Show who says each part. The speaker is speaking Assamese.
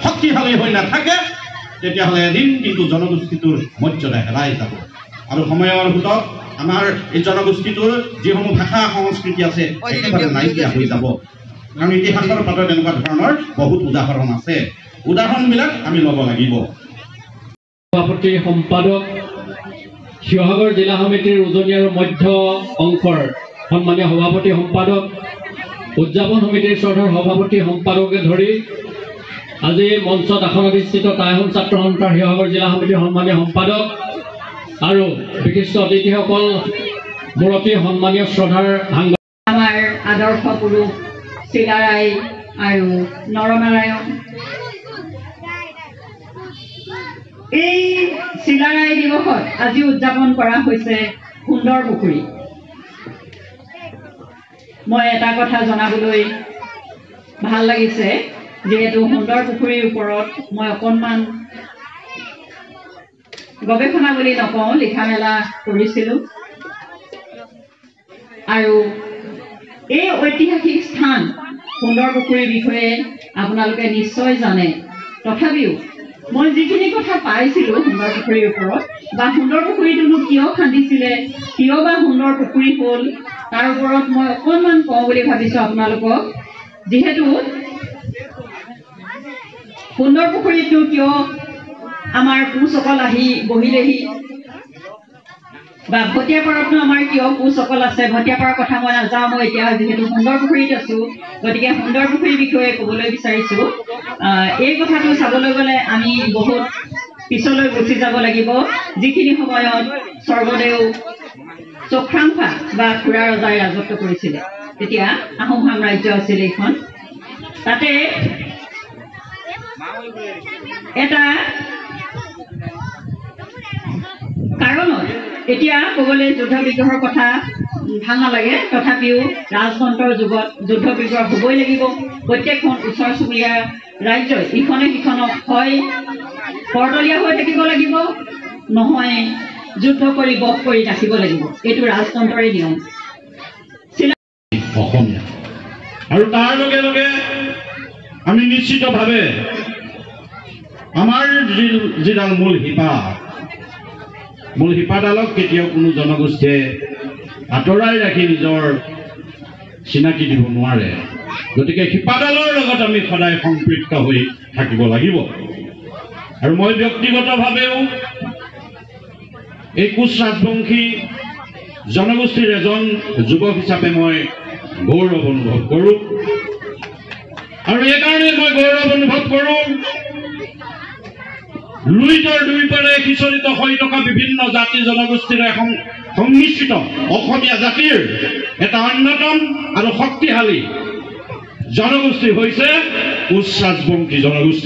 Speaker 1: শক্তিশালী হৈ নাথাকে তেতিয়াহ'লে এদিন কিন্তু জনগোষ্ঠীটোৰ মৰ্যাদা হেৰাই যাব আৰু সময়ৰ ভিতৰত আমাৰ এই জনগোষ্ঠীটোৰ যিসমূহ ভাষা সংস্কৃতি আছে একেবাৰে নাইকিয়া হৈ যাব কাৰণ ইতিহাসৰ পাতত এনেকুৱা ধৰণৰ বহুত উদাহৰণ আছে উদাহৰণবিলাক আমি ল'ব লাগিব
Speaker 2: সভাপতি সম্পাদক শিৱসাগৰ জিলা সমিতিৰ উজনি আৰু মধ্য অংশৰ সন্মানীয় সভাপতি সম্পাদক উদযাপন সমিতিৰ শ্ৰদ্ধাৰ সভাপতি সম্পাদকে ধৰি আজি মঞ্চত আসনাধিষ্ঠিত টাই আহোম ছাত্ৰ সন্থাৰ শিৱসাগৰ জিলা সমিতিৰ সন্মানীয় সম্পাদক আৰু বিশিষ্ট অতিথিসকল মোৰ অতি সন্মানীয় শ্ৰদ্ধাৰ
Speaker 3: আমাৰ আদৰ্শ পুৰুষ চিলাৰায় আৰু নৰনাৰায়ণ এই চিলাৰায় দিৱসত আজি উদযাপন কৰা হৈছে সুন্দৰ পুখুৰী মই এটা কথা জনাবলৈ ভাল লাগিছে যেহেতু সুন্দৰ পুখুৰীৰ ওপৰত মই অকণমান গৱেষণা বুলি নকওঁ লিখা মেলা কৰিছিলোঁ আৰু এই ঐতিহাসিক স্থান সুন্দৰ পুখুৰীৰ বিষয়ে আপোনালোকে নিশ্চয় জানে তথাপিও মই যিখিনি কথা পাইছিলোঁ সুন্দৰ পুখুৰীৰ ওপৰত বা সুন্দৰ পুখুৰীটোনো কিয় খান্দিছিলে কিয় বা সুন্দৰ পুখুৰী হ'ল তাৰ ওপৰত মই অকণমান কওঁ বুলি ভাবিছোঁ আপোনালোকক যিহেতু সুন্দৰ পুখুৰীটো কিয় আমাৰ কোচসকল আহি বহিলেহি বা ভটিয়াপাৰাতনো আমাৰ কিয় কোচসকল আছে ভটিয়াপাৰাৰ কথা মই নাযাওঁ মই এতিয়া যিহেতু সুন্দৰ পুখুৰীত আছোঁ গতিকে সুন্দৰ পুখুৰীৰ বিষয়ে ক'বলৈ বিচাৰিছোঁ এই কথাটো চাবলৈ গ'লে আমি বহুত পিছলৈ গুচি যাব লাগিব যিখিনি সময়ত স্বৰ্গদেউ চক্ৰাংফা বা খুৰা ৰজাই ৰাজত্ব কৰিছিলে তেতিয়া আহোম সাম্ৰাজ্য আছিল এইখন তাতে এটা কাৰণত এতিয়া ক'বলৈ যুদ্ধ বিগ্ৰহৰ কথা ভাল নালাগে তথাপিও ৰাজতন্ত্ৰৰ যুগত যুদ্ধ বিগ্ৰহ হ'বই লাগিব প্ৰত্যেকখন ওচৰ চুবুৰীয়া ৰাজ্যই ইখনে সিখনক হয় কৰতলীয়া হৈ থাকিব লাগিব নহয় যুদ্ধ কৰি বধ কৰি ৰাখিব লাগিব এইটো ৰাজতন্ত্ৰৰে নিয়ম
Speaker 1: অসমীয়া আৰু তাৰ লগে লগে আমি নিশ্চিতভাৱে আমাৰ যিডাল মূল শিপাডালক কেতিয়াও কোনো জনগোষ্ঠীয়ে আঁতৰাই ৰাখি নিজৰ চিনাকি দিব নোৱাৰে গতিকে শিপাডালৰ লগত আমি সদায় সম্পৃক্ত হৈ থাকিব লাগিব আৰু মই ব্যক্তিগতভাৱেও এই কোচ ৰাজবংশী জনগোষ্ঠীৰ এজন যুৱক হিচাপে মই গৌৰৱ অনুভৱ কৰোঁ আৰু এইকাৰণে মই গৌৰৱ অনুভৱ কৰোঁ লুইতৰ দুইপাৰে সিঁচৰিত হৈ থকা বিভিন্ন জাতি জনগোষ্ঠীৰে সংমিশ্ৰিত অসমীয়া জাতিৰ এটা অন্যতম আৰু শক্তিশালী জনগোষ্ঠী হৈছে কোচ ৰাজবংশী জনগোষ্ঠী